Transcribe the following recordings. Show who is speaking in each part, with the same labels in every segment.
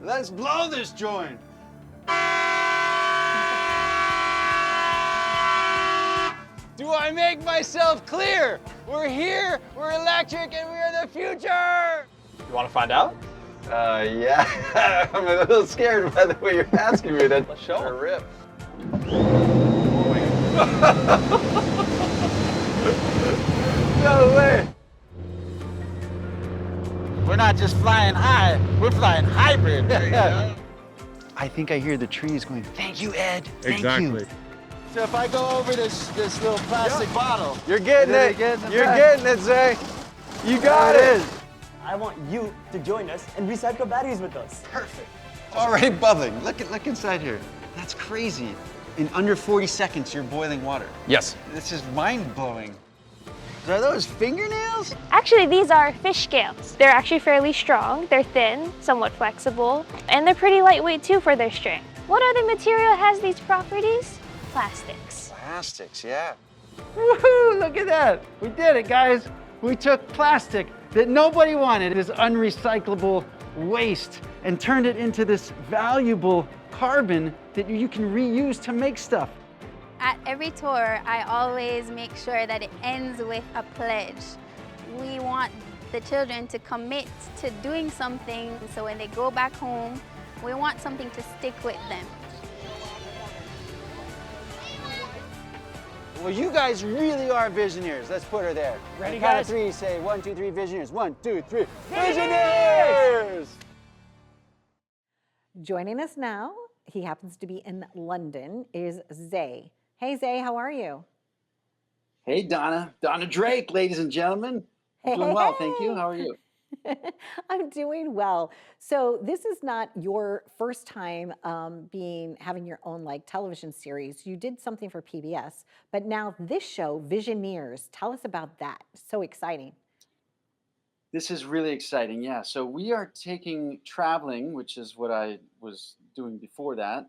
Speaker 1: Let's blow this joint. Do I make myself clear? We're here, we're electric, and we are the future!
Speaker 2: You want to find out?
Speaker 1: Yeah. I'm a little scared by the way you're asking me that.
Speaker 2: Let's show 'em.
Speaker 1: Rip. No way.
Speaker 3: We're not just flying high, we're flying hybrid.
Speaker 1: I think I hear the trees going, thank you, Ed. Thank
Speaker 4: Exactly.
Speaker 1: you.
Speaker 3: So if I go over this little plastic bottle,
Speaker 1: You're getting
Speaker 3: and then
Speaker 1: it. You're getting it, Zay. You got it.
Speaker 5: I want you to join us and recycle batteries with us.
Speaker 1: Perfect. It's already bubbling. Look inside here. That's crazy. In under 40 seconds, you're boiling water.
Speaker 2: Yes.
Speaker 1: This is mind-blowing. Are those fingernails?
Speaker 6: Actually, these are fish scales. They're actually fairly strong, they're thin, somewhat flexible, and they're pretty lightweight too for their strength. What other material has these properties? Plastics.
Speaker 1: Plastics, yeah.
Speaker 3: woohoo, look at that. We did it, guys. We took plastic that nobody wanted, this unrecyclable waste, and turned it into this valuable carbon that you can reuse to make stuff.
Speaker 7: At every tour, I always make sure that it ends with a pledge. We want the children to commit to doing something, so when they go back home, we want something to stick with them.
Speaker 1: Well, you guys really are Visioneers. Let's put her there.
Speaker 5: Ready,
Speaker 1: On the count
Speaker 5: guys?
Speaker 1: of three, say 1, 2, 3, Visioneers. 1, 2, 3, Visioneers!
Speaker 8: Joining us now, he happens to be in London, is Zay. Hey, Zay, how are you?
Speaker 9: Hey, Donna. Donna Drake, ladies and gentlemen. I'm doing well, thank you. How are you?
Speaker 8: I'm doing well. So this is not your first time having your own television series. You did something for PBS, but now this show, Visioneers, tell us about that. So exciting.
Speaker 9: This is really exciting, yeah. So we are traveling, which is what I was doing before that,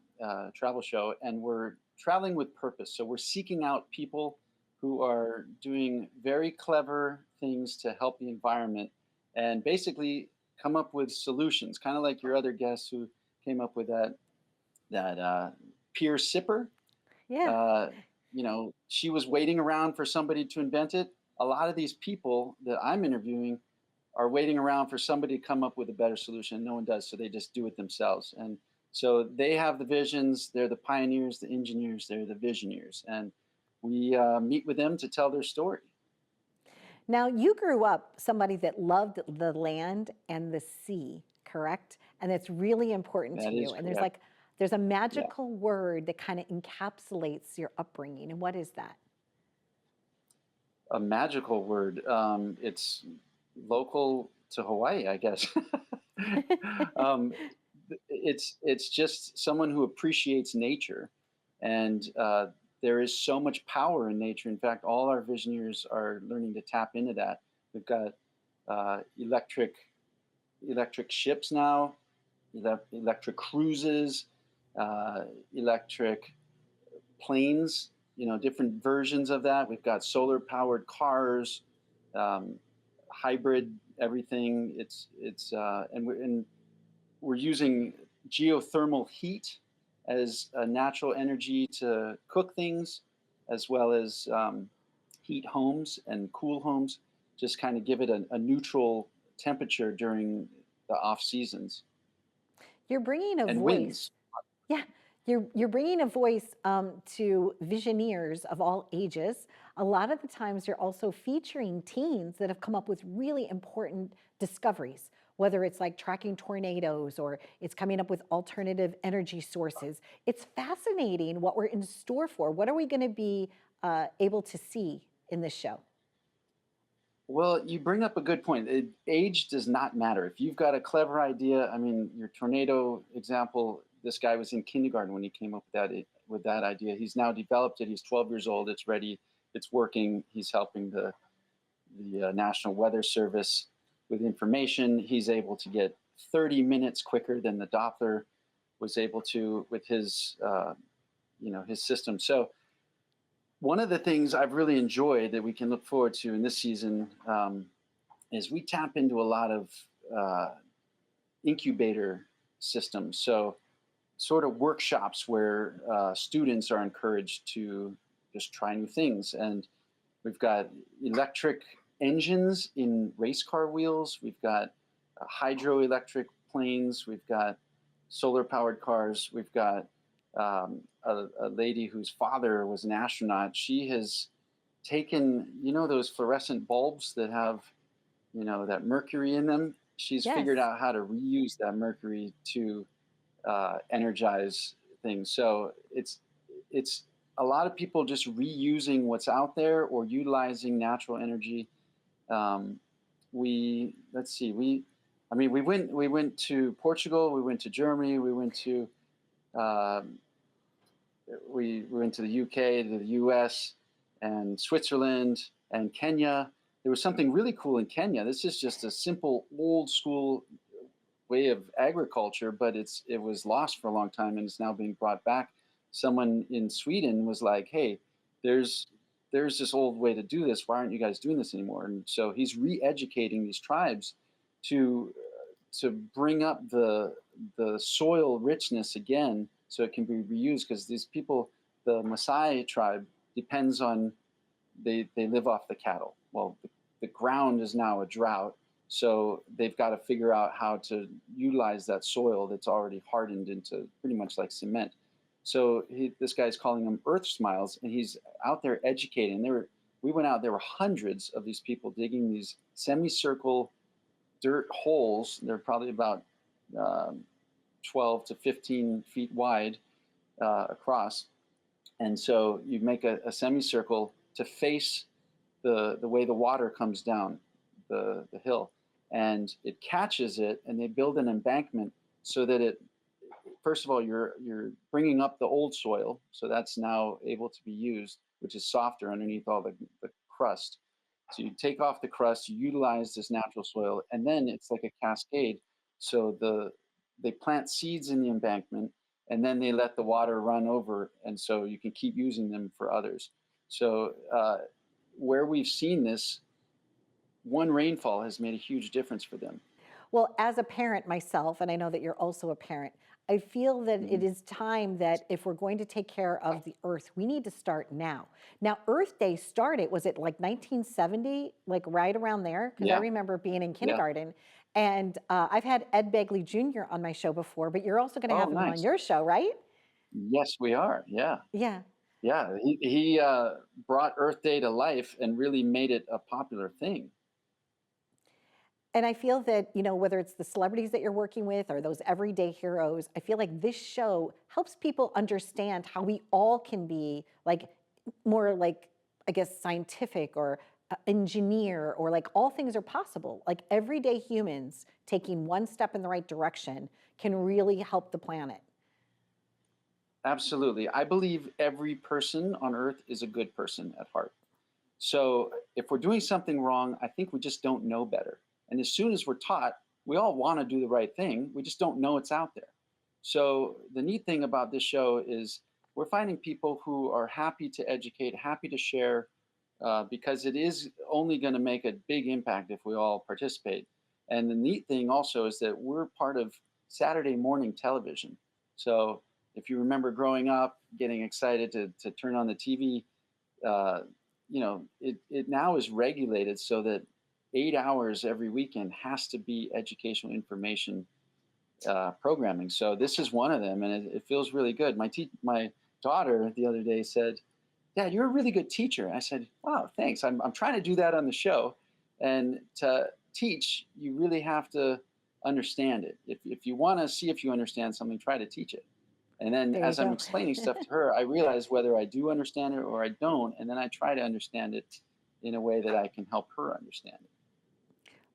Speaker 9: travel show, and we're traveling with purpose. So we're seeking out people who are doing very clever things to help the environment and basically come up with solutions, kind of like your other guests who came up with that peer sipper.
Speaker 8: Yeah.
Speaker 9: She was waiting around for somebody to invent it. A lot of these people that I'm interviewing are waiting around for somebody to come up with a better solution. No one does, so they just do it themselves. And so they have the visions, they're the pioneers, the engineers, they're the Visioneers. And we meet with them to tell their story.
Speaker 8: Now, you grew up somebody that loved the land and the sea, correct? And it's really important to you. And there's a magical word that kind of encapsulates your upbringing. And what is that?
Speaker 9: A magical word. It's local to Hawaii, I guess. It's just someone who appreciates nature, and there is so much power in nature. In fact, all our Visioneers are learning to tap into that. We've got electric ships now, electric cruises, electric planes. Different versions of that. We've got solar-powered cars, hybrid everything. And we're using geothermal heat as a natural energy to cook things, as well as heat homes and cool homes. Just kind of give it a neutral temperature during the off seasons.
Speaker 8: You're bringing a
Speaker 9: and
Speaker 8: voice.
Speaker 9: winds.
Speaker 8: Yeah, you're bringing a voice to Visioneers of all ages. A lot of the times you're also featuring teens that have come up with really important discoveries, whether it's like tracking tornadoes or it's coming up with alternative energy sources. It's fascinating what we're in store for. What are we going to be able to see in this show?
Speaker 9: Well, you bring up a good point. Age does not matter. If you've got a clever idea, I mean, your tornado example, this guy was in kindergarten when he came up with that idea. He's now developed it. He's 12 years old. It's ready. It's working. He's helping the National Weather Service with information. He's able to get 30 minutes quicker than the Doppler was able to with his system. So one of the things I've really enjoyed that we can look forward to in this season is we tap into a lot of incubator system. So sort of workshops where students are encouraged to just try new things. And we've got electric engines in race car wheels. We've got hydroelectric planes. We've got solar powered cars. We've got a lady whose father was an astronaut. She has taken, those fluorescent bulbs that have, that mercury in them. She's figured
Speaker 8: Yes.
Speaker 9: out how to reuse that mercury to energize things. So it's a lot of people just reusing what's out there or utilizing natural energy. We went to Portugal, we went to Germany, we went to the UK, to the US, and Switzerland and Kenya. There was something really cool in Kenya. This is just a simple old school way of agriculture, but it was lost for a long time and it's now being brought back. Someone in Sweden was like, hey, there's this old way to do this. Why aren't you guys doing this anymore? And so he's re-educating these tribes to bring up the soil richness again so it can be reused, because these people, the Maasai tribe, depends on, they live off the cattle. Well, the ground is now a drought, so they've got to figure out how to utilize that soil that's already hardened into pretty much like cement. So this guy's calling them Earth Smiles, and he's out there educating. We went out, there were hundreds of these people digging these semicircle dirt holes. They're probably about 12 to 15 feet wide across. And so you make a semicircle to face the way the water comes down the hill, and it catches it, and they build an embankment so that first of all, you're bringing up the old soil, so that's now able to be used, which is softer underneath all the crust. So you take off the crust, you utilize this natural soil, and then it's like a cascade. So they plant seeds in the embankment, and then they let the water run over, and so you can keep using them for others. So where we've seen this, one rainfall has made a huge difference for them.
Speaker 8: Well, as a parent myself, and I know that you're also a parent, I feel that it is time that if we're going to take care of the earth, we need to start now. Now, Earth Day started, was it like 1970, like right around there? Because I remember being in kindergarten. And I've had Ed Begley Jr. on my show before, but you're also going to have him on your show, right?
Speaker 9: Yes, we are. Yeah.
Speaker 8: Yeah.
Speaker 9: Yeah. He brought Earth Day to life and really made it a popular thing.
Speaker 8: And I feel that, whether it's the celebrities that you're working with or those everyday heroes, I feel like this show helps people understand how we all can be like more like, I guess, scientific or engineer, or like all things are possible. Like everyday humans taking one step in the right direction can really help the planet.
Speaker 9: Absolutely. I believe every person on Earth is a good person at heart. So if we're doing something wrong, I think we just don't know better. And as soon as we're taught, we all want to do the right thing. We just don't know it's out there. So the neat thing about this show is we're finding people who are happy to educate, happy to share, because it is only going to make a big impact if we all participate. And the neat thing also is that we're part of Saturday morning television. So if you remember growing up, getting excited to turn on the TV, it now is regulated so that 8 hours every weekend has to be educational information programming. So this is one of them, and it feels really good. My daughter the other day said, "Dad, you're a really good teacher." I said, "Wow, thanks. I'm trying to do that on the show." And to teach, you really have to understand it. If you want to see if you understand something, try to teach it. And then as I'm explaining stuff to her, I realize whether I do understand it or I don't, and then I try to understand it in a way that I can help her understand it.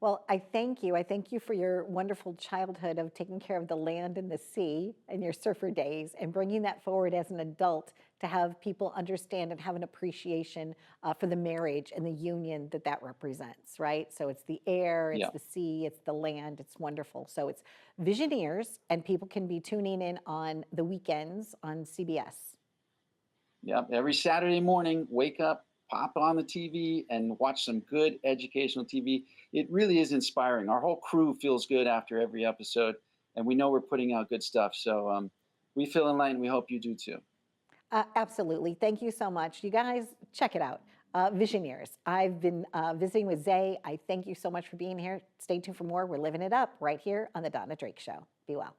Speaker 8: Well, I thank you. I thank you for your wonderful childhood of taking care of the land and the sea and your surfer days, and bringing that forward as an adult to have people understand and have an appreciation for the marriage and the union that represents, right? So it's the air, it's the sea, it's the land, it's wonderful. So it's Visioneers, and people can be tuning in on the weekends on CBS.
Speaker 9: Yep, every Saturday morning, wake up, pop on the TV and watch some good educational TV. It really is inspiring. Our whole crew feels good after every episode. and we know we're putting out good stuff. So we feel enlightened. We hope you do too.
Speaker 8: Absolutely. Thank you so much. You guys, check it out. Visioneers. I've been visiting with Zay. I thank you so much for being here. Stay tuned for more. We're living it up right here on The Donna Drake Show. Be well.